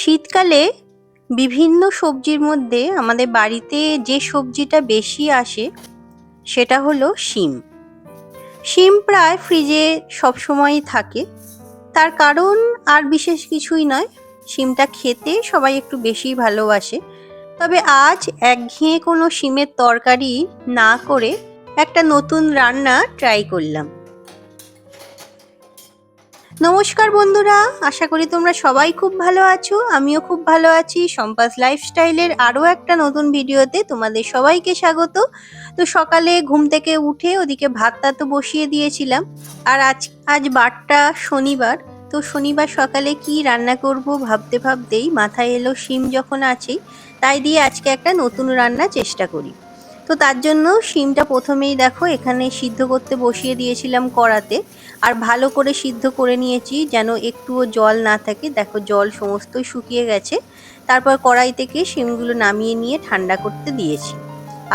শীতকালে বিভিন্ন সবজির মধ্যে আমাদের বাড়িতে যে সবজিটা বেশি আসে সেটা হলো শিম। শিম প্রায় ফ্রিজে সবসময়ই থাকে। তার কারণ আর বিশেষ কিছুই নয়, শিমটা খেতে সবাই একটু বেশি ভালোবাসে। তবে আজ একঘেয়ে কোনো শিমের তরকারি না করে একটা নতুন রান্না ট্রাই করলাম। নমস্কার বন্ধুরা, আশা করি তোমরা সবাই খুব ভালো আছো। আমিও খুব ভালো আছি। সম্পাস লাইফস্টাইলের আরও একটা নতুন ভিডিওতে তোমাদের সবাইকে স্বাগত। তো সকালে ঘুম থেকে উঠে ওদিকে ভাতটা তো বসিয়ে দিয়েছিলাম। আর আজ বারটা শনিবার। তো শনিবার সকালে কি রান্না করব ভাবতে ভাবতেই মাথায় এলো শিম যখন আছেই, তাই দিয়ে আজকে একটা নতুন রান্না চেষ্টা করি। তো তার জন্য শিমটা প্রথমেই দেখো এখানে সিদ্ধ করতে বসিয়ে দিয়েছিলাম কড়াতে। আর ভালো করে সিদ্ধ করে নিয়েছি যেন একটুও জল না থাকে। দেখো জল সমস্তই শুকিয়ে গেছে। তারপর কড়াই থেকে শিমগুলো নামিয়ে নিয়ে ঠান্ডা করতে দিয়েছি।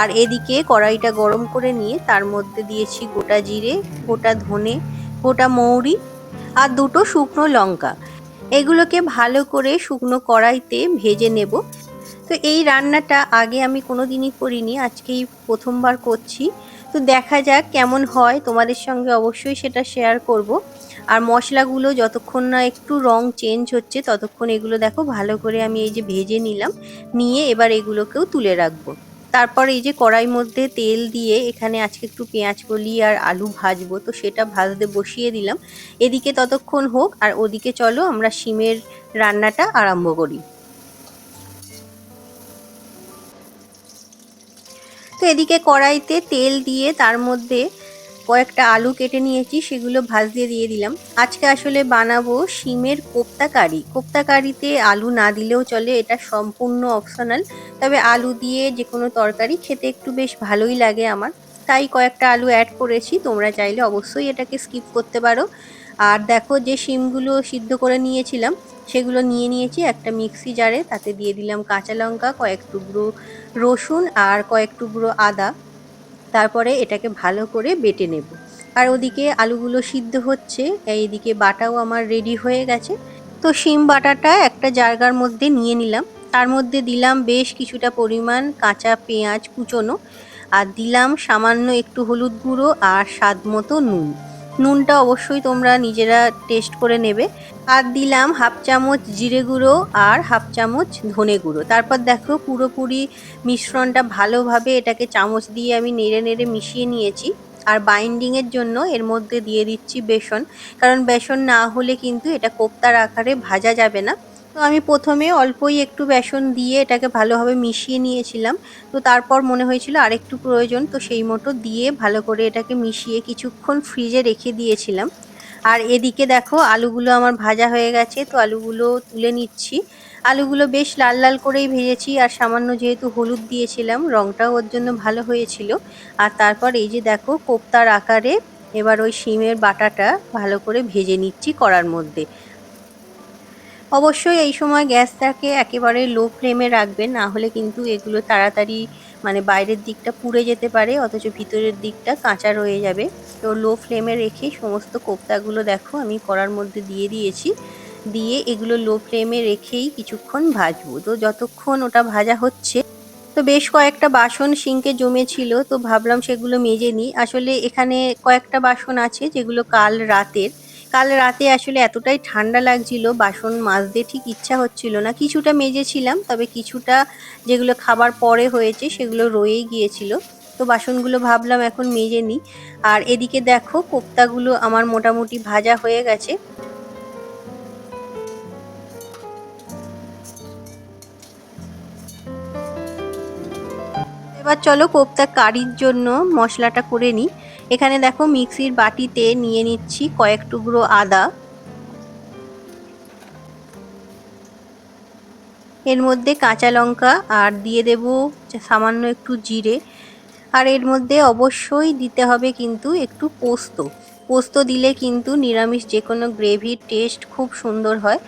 আর এদিকে কড়াইটা গরম করে নিয়ে তার মধ্যে দিয়েছি গোটা জিরে, গোটা ধনে, গোটা মৌরি আর দুটো শুকনো লঙ্কা। এগুলোকে ভালো করে শুকনো কড়াইতে ভেজে নেব। তো এই রান্নাটা আগে আমি কোনোদিনই করিনি, আজকেই প্রথমবার করছি। তো দেখা যাক কেমন হয়, তোমাদের সঙ্গে অবশ্যই সেটা শেয়ার করব। আর মশলাগুলো যতক্ষণ না একটু রং চেঞ্জ হচ্ছে ততক্ষণ এগুলো দেখো ভালো করে আমি এই যে ভেজে নিলাম। নিয়ে এবার এগুলোকেও তুলে রাখবো। তারপর এই যে কড়াই মধ্যে তেল দিয়ে এখানে আজকে একটু পেঁয়াজ কলি আর আলু ভাজবো, তো সেটা ভাজতে বসিয়ে দিলাম। এদিকে ততক্ষণ হোক, আর ওদিকে চলো আমরা শিমের রান্নাটা আরম্ভ করি। তো এদিকে কড়াইতে তেল দিয়ে তার মধ্যে কয়েকটা আলু কেটে নিয়েছি, সেগুলো ভাজতে দিয়ে দিলাম। আজকে আসলে বানাবো শিমের কোপ্তা কারি। কোপ্তা কারিতে আলু না দিলেও চলে, এটা সম্পূর্ণ অপশনাল। তবে আলু দিয়ে যে কোনো তরকারি খেতে একটু বেশ ভালোই লাগে আমার, তাই কয়েকটা আলু অ্যাড করেছি। তোমরা চাইলে অবশ্যই এটাকে স্কিপ করতে পারো। আর দেখো যে শিমগুলো সিদ্ধ করে নিয়েছিলাম সেগুলো নিয়ে নিয়েছি একটা মিক্সি জারে। তাতে দিয়ে দিলাম কাঁচা লঙ্কা, কয়েক টুকরো রসুন আর কয়েক টুকরো আদা। তারপরে এটাকে ভালো করে বেটে নেব। আর ওদিকে আলুগুলো সিদ্ধ হচ্ছে, এইদিকে বাটাও আমার রেডি হয়ে গেছে। তো শিম বাটাটা একটা জায়গার মধ্যে নিয়ে নিলাম। তার মধ্যে দিলাম বেশ কিছুটা পরিমাণ কাঁচা পেঁয়াজ কুচোনো, আর দিলাম সামান্য একটু হলুদ গুঁড়ো আর স্বাদ মতো নুন। নুনটা অবশ্যই তোমরা নিজেরা টেস্ট করে নেবে। আর দিলাম হাফ চামচ জিরে গুঁড়ো আর হাফ চামচ ধনে গুঁড়ো। তারপর দেখো পুরোপুরি মিশ্রণটা ভালোভাবে এটাকে চামচ দিয়ে আমি নেড়ে নেড়ে মিশিয়ে নিয়েছি। আর বাইন্ডিংয়ের জন্য এর মধ্যে দিয়ে দিচ্ছি বেসন, কারণ বেসন না হলে কিন্তু এটা কোপ্তার আকারে ভাজা যাবে না। তো আমি প্রথমে অল্পই একটু বেসন দিয়ে এটাকে ভালোভাবে মিশিয়ে নিয়েছিলাম। তো তারপর মনে হয়েছিল আরেকটু প্রয়োজন, তো সেই মতো দিয়ে ভালো করে এটাকে মিশিয়ে কিছুক্ষণ ফ্রিজে রেখে দিয়েছিলাম। আর এদিকে দেখো আলুগুলো আমার ভাজা হয়ে গেছে, তো আলুগুলো তুলে নিচ্ছি। আলুগুলো বেশ লাল লাল করেই ভেজেছি, আর সামান্য যেহেতু হলুদ দিয়েছিলাম রঙটাও ওর জন্য ভালো হয়েছিল। আর তারপর এই যে দেখো কোপ্তার আকারে এবার ওই শিমের বাটাটা ভালো করে ভেজে নিচ্ছি কড়ার মধ্যে। অবশ্যই এই সময় গ্যাসটাকে একেবারে লো ফ্লেমে রাখবেন, না হলে কিন্তু এগুলো তাড়াতাড়ি মানে বাইরের দিকটা পুড়ে যেতে পারে, অথচ ভিতরের দিকটা কাঁচা রয়ে যাবে। তো লো ফ্লেমে রেখে সমস্ত কোপ্তাগুলো দেখো আমি কড়ার মধ্যে দিয়ে দিয়েছি। দিয়ে এগুলো লো ফ্লেমে রেখেই কিছুক্ষণ ভাজবো। তো যতক্ষণ ওটা ভাজা হচ্ছে, তো বেশ কয়েকটা বাসন সিঙ্কে জমেছিল, তো ভাবলাম সেগুলো মেজে নিই। আসলে এখানে কয়েকটা বাসন আছে যেগুলো কাল রাতে আসলে এতটাই ঠান্ডা লাগছিল বাসন মাজতে ঠিক ইচ্ছা হচ্ছিল না। কিছুটা মেজেছিলাম, তবে কিছুটা যেগুলো খাবার পরে হয়েছে সেগুলো রয়েই গিয়েছিল। তো বাসনগুলো ভাবলাম এখন মেজে নিই। আর এদিকে দেখো কোপ্তাগুলো আমার মোটামুটি ভাজা হয়ে গেছে। এবার চলো কোপ্তা কারির জন্য মশলাটা করে নিই। এখানে দেখো মিক্সির বাটিতে নিয়ে নিচ্ছি কয়েক টুকরো আদা, এর মধ্যে কাঁচা লঙ্কা, আর দিয়ে দেব সামান্য একটু জিরে। আর এর মধ্যে অবশ্যই দিতে হবে কিন্তু একটু পোস্ত। পোস্ত দিলে কিন্তু নিরামিষ যে কোনো গ্রেভির টেস্ট খুব সুন্দর হয়।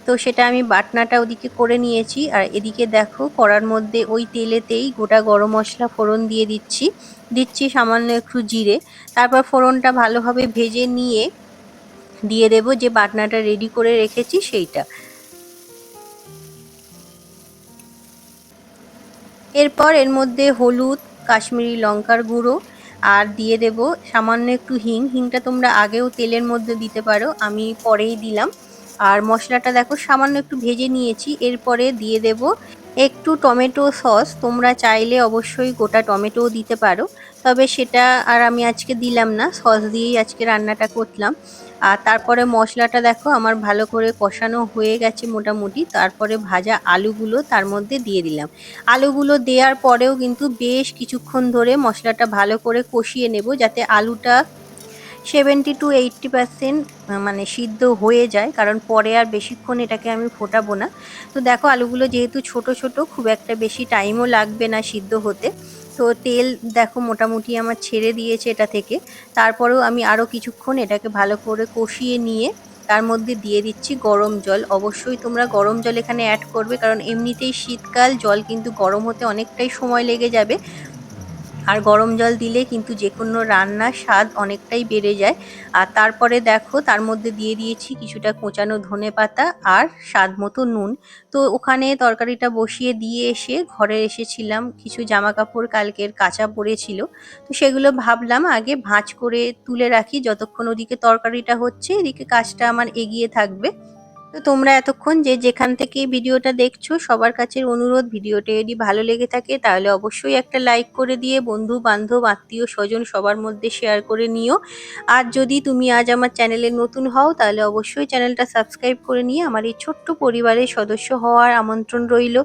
তো সেটা আমি বাটনাটা ওদিকে করে নিয়েছি। আর এদিকে দেখো কড়ার মধ্যে ওই তেলেতেই গোটা গরম মশলা ফোড়ন দিয়ে দিচ্ছি সামান্য একটু জিরে। তারপর ফোড়নটা ভালোভাবে ভেজে নিয়ে দিয়ে দেব যে বাটনাটা রেডি করে রেখেছি সেইটা। এরপর এর মধ্যে হলুদ, কাশ্মীরি লঙ্কার গুঁড়ো আর দিয়ে দেব সামান্য একটু হিং। হিংটা তোমরা আগেও তেলের মধ্যে দিতে পারো, আমি পরেই দিলাম। আর মশলাটা দেখো সামান্য একটু ভেজে নিয়েছি। এরপরে দিয়ে দেব একটু টমেটো সস। তোমরা চাইলে অবশ্যই গোটা টমেটোও দিতে পারো, তবে সেটা আর আমি আজকে দিলাম না, সস দিয়েই আজকে রান্নাটা করলাম। আর তারপরে মশলাটা দেখো আমার ভালো করে কষানো হয়ে গেছে মোটামুটি। তারপরে ভাজা আলুগুলো তার মধ্যে দিয়ে দিলাম। আলুগুলো দেওয়ার পরেও কিন্তু বেশ কিছুক্ষণ ধরে মশলাটা ভালো করে কষিয়ে নেব, যাতে আলুটা 70-80% মানে সিদ্ধ হয়ে যায়, কারণ পরে আর বেশিক্ষণ এটাকে আমি ফোটাবো না। তো দেখো আলুগুলো যেহেতু ছোট ছোট, খুব একটা বেশি টাইমও লাগবে না সিদ্ধ হতে। তো তেল দেখো মোটামুটি আমার ছেড়ে দিয়েছে এটা থেকে। তারপরেও আমি আরও কিছুক্ষণ এটাকে ভালো করে কষিয়ে নিয়ে তার মধ্যে দিয়ে দিচ্ছি গরম জল। অবশ্যই তোমরা গরম জল এখানে অ্যাড করবে, কারণ এমনিতেই শীতকাল, জল কিন্তু গরম হতে অনেকটাই সময় লেগে যাবে। আর গরম জল দিলে কিন্তু যে কোনো রান্নার স্বাদ অনেকটাই বেড়ে যায়। আর তারপরে দেখো তার মধ্যে দিয়ে দিয়েছি কিছুটা কোঁচানো ধনেপাতা আর স্বাদ মতো নুন। তো ওখানে তরকারিটা বসিয়ে দিয়ে এসে ঘরে এসেছিলাম, কিছু জামা কাপড় কালকের কাচা পড়েছিল। তো সেগুলো ভাবলাম আগে ভাঁজ করে তুলে রাখি, যতক্ষণ ওদিকে তরকারিটা হচ্ছে এদিকে কাজটা আমার এগিয়ে থাকবে। তো তোমরা এতক্ষণ যে যেখান থেকে ভিডিওটা দেখছো, সবার কাছে অনুরোধ, ভিডিওটা যদি ভালো লেগে থাকে তাহলে অবশ্যই একটা লাইক করে দিয়ে বন্ধু বান্ধব আত্মীয় স্বজন সবার মধ্যে শেয়ার করে নিও। আর যদি তুমি আজ আমার চ্যানেলে নতুন হও তাহলে অবশ্যই চ্যানেলটা সাবস্ক্রাইব করে নিয়ে আমার এই ছোট্ট পরিবারের সদস্য হওয়ার আমন্ত্রণ রইল।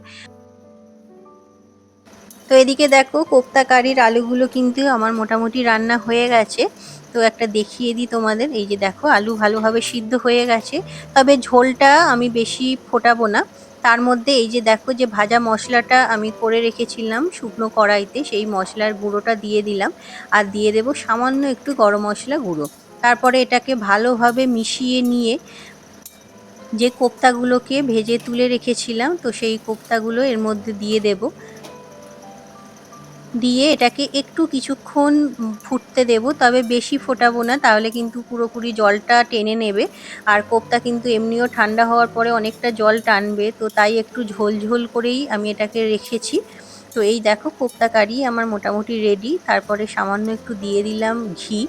তো এদিকে দেখো কোপ্তা কারির আলুগুলো কিন্তু আমার মোটামুটি রান্না হয়ে গেছে। তো একটা দেখিয়ে দিই তোমাদের, এই যে দেখো আলু ভালোভাবে সিদ্ধ হয়ে গেছে। তবে ঝোলটা আমি বেশি ফোটাবো না। তার মধ্যে এই যে দেখো যে ভাজা মশলাটা আমি করে রেখেছিলাম শুকনো কড়াইতে, সেই মশলার গুঁড়োটা দিয়ে দিলাম। আর দিয়ে দেবো সামান্য একটু গরম মশলা গুঁড়ো। তারপরে এটাকে ভালোভাবে মিশিয়ে নিয়ে যে কোপ্তাগুলোকে ভেজে তুলে রেখেছিলাম, তো সেই কোপ্তাগুলো এর মধ্যে দিয়ে দেব। দিয়ে এটাকে একটু কিছুক্ষণ ফুটতে দেব, তবে বেশি ফোটাবো না, তাহলে কিন্তু পুরোপুরি জলটা টেনে নেবে। আর কোপ্তা কিন্তু এমনিও ঠান্ডা হওয়ার পরে অনেকটা জল টানবে, তো তাই একটু ঝোল ঝোল করেই আমি এটাকে রেখেছি। তো এই দেখো কোপ্তা কারি আমার মোটামুটি রেডি। তারপরে সামান্য একটু দিয়ে দিলাম ঘি।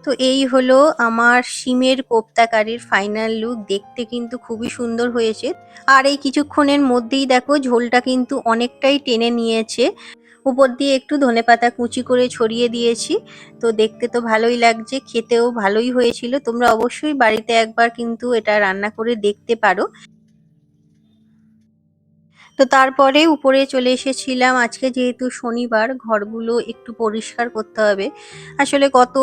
তো এই হলো আমার শিমের কোপ্তা কারির ফাইনাল লুক। দেখতে কিন্তু খুবই সুন্দর হয়েছে। আর এই কিছুক্ষণের মধ্যেই দেখো ঝোলটা কিন্তু অনেকটাই টেনে নিয়েছে। উপর দিয়ে একটু ধনেপাতা কুচি করে ছড়িয়ে দিয়েছি। তো দেখতে তো ভালোই লাগছে, খেতেও ভালোই হয়েছিল। তোমরা অবশ্যই বাড়িতে একবার কিন্তু এটা রান্না করে দেখতে পারো। তো তারপরে উপরে চলে এসেছিলাম। আজকে যেহেতু শনিবার, ঘরগুলো একটু পরিষ্কার করতে হবে। আসলে গত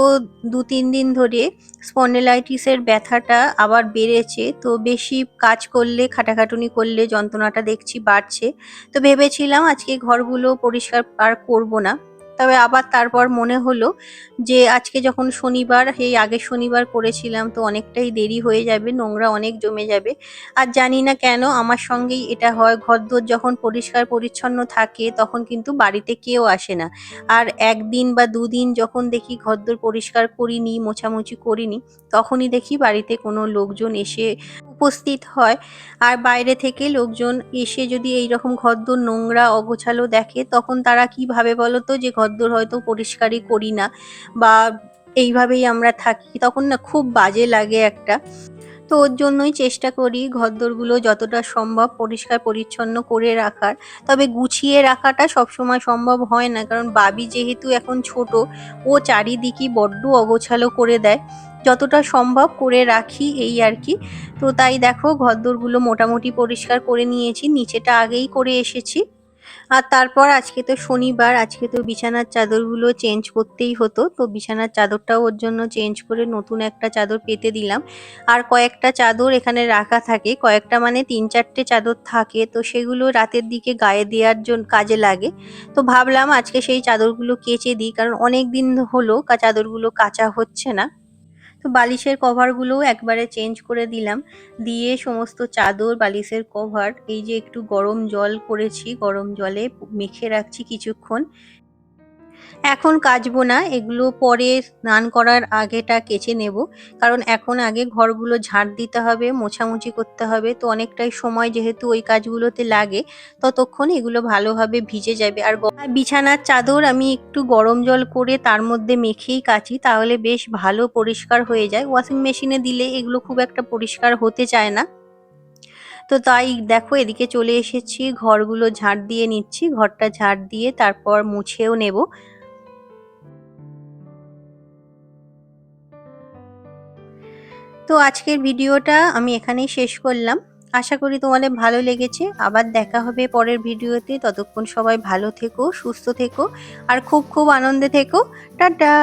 2-3 দিন ধরে স্পন্ডিলাইটিসের ব্যথাটা আবার বেড়েছে, তো বেশি কাজ করলে, খাটাখাটুনি করলে যন্ত্রণাটা দেখছি বাড়ছে। তো ভেবেছিলাম আজকে ঘরগুলো পরিষ্কার আর করব না। তবে আবার তারপর মনে হলো যে আজকে যখন শনিবার, এই আগের শনিবার করেছিলাম, তো অনেকটাই দেরি হয়ে যাবে, নোংরা অনেক জমে যাবে। আর জানি না কেন আমার সঙ্গেই এটা হয়, ঘরদোর যখন পরিষ্কার পরিচ্ছন্ন থাকে তখন কিন্তু বাড়িতে কেউ আসে না। আর 1 দিন বা 2 দিন যখন দেখি ঘরদোর পরিষ্কার করিনি, মোছামুছি করিনি, তখনই দেখি বাড়িতে কোনো লোকজন এসে উপস্থিত হয়। আর বাইরে থেকে লোকজন এসে যদি এইরকম ঘরদোর নোংরা অগোছালো দেখে, তখন তারা কি ভাবে বলো তো, যে ঘরদোর হয়তো পরিষ্কারই করি না বা এইভাবেই আমরা থাকি। তখন না খুব বাজে লাগে একটা। তো ওর জন্যই চেষ্টা করি ঘরদোরগুলো যতটা সম্ভব পরিষ্কার পরিচ্ছন্ন করে রাখার। তবে গুছিয়ে রাখাটা সবসময় সম্ভব হয় না, কারণ বাবি যেহেতু এখন ছোট, ও চারিদিকই বড্ড অগোছালো করে দেয়। যতটা সম্ভব করে রাখি এই আর কি। তো তাই দেখো ঘরদোরগুলো মোটামুটি পরিষ্কার করে নিয়েছি, নিচেটা আগেই করে এসেছি। আর তারপর আজকে তো শনিবার, আজকে তো বিছানার চাদরগুলো চেঞ্জ করতেই হতো, তো বিছানার চাদরটাও ওর জন্য চেঞ্জ করে নতুন একটা চাদর পেতে দিলাম। আর কয়েকটা চাদর এখানে রাখা থাকে, কয়েকটা মানে 3-4টে চাদর থাকে, তো সেগুলো রাতের দিকে গায়ে দেওয়ার জন্য কাজে লাগে। তো ভাবলাম আজকে সেই চাদরগুলো কেচে দিই, কারণ অনেক দিন হলো চাদরগুলো কাচা হচ্ছে না। তো তো বালিশের কভারগুলোও একবারে চেঞ্জ করে দিলাম, দিয়ে সমস্ত চাদর বালিশের কভার এই যে একটু গরম জল করেছি, গরম জলে মেখে রাখছি কিছুক্ষণ। এখন কাচবো না, এগুলো পরে স্নান করার আগেটা কেচে নেব, কারণ এখন আগে ঘরগুলো ঝাড় দিতে হবে, মোছামুছি করতে হবে, তো অনেকটাই সময় যেহেতু ওই কাজগুলোতে লাগে, ততক্ষণ এগুলো ভালোভাবে ভিজে যাবে। আর বিছানার চাদর আমি একটু গরম জল করে তার মধ্যে মেখেই কাচি, তাহলে বেশ ভালো পরিষ্কার হয়ে যায়। ওয়াশিং মেশিনে দিলে এগুলো খুব একটা পরিষ্কার হতে চায় না। তো তাই দেখো এদিকে চলে এসেছি, ঘরগুলো ঝাড় দিয়ে নিচ্ছি, ঘরটা ঝাড় দিয়ে তারপর মুছেও নেব। তো আজকের ভিডিওটা আমি এখানেই শেষ করলাম। আশা করি তোমাদের ভালো লেগেছে। আবার দেখা হবে পরের ভিডিওতে। ততক্ষণ সবাই ভালো থেকো, সুস্থ থেকো আর খুব খুব আনন্দে থেকো। টাটা।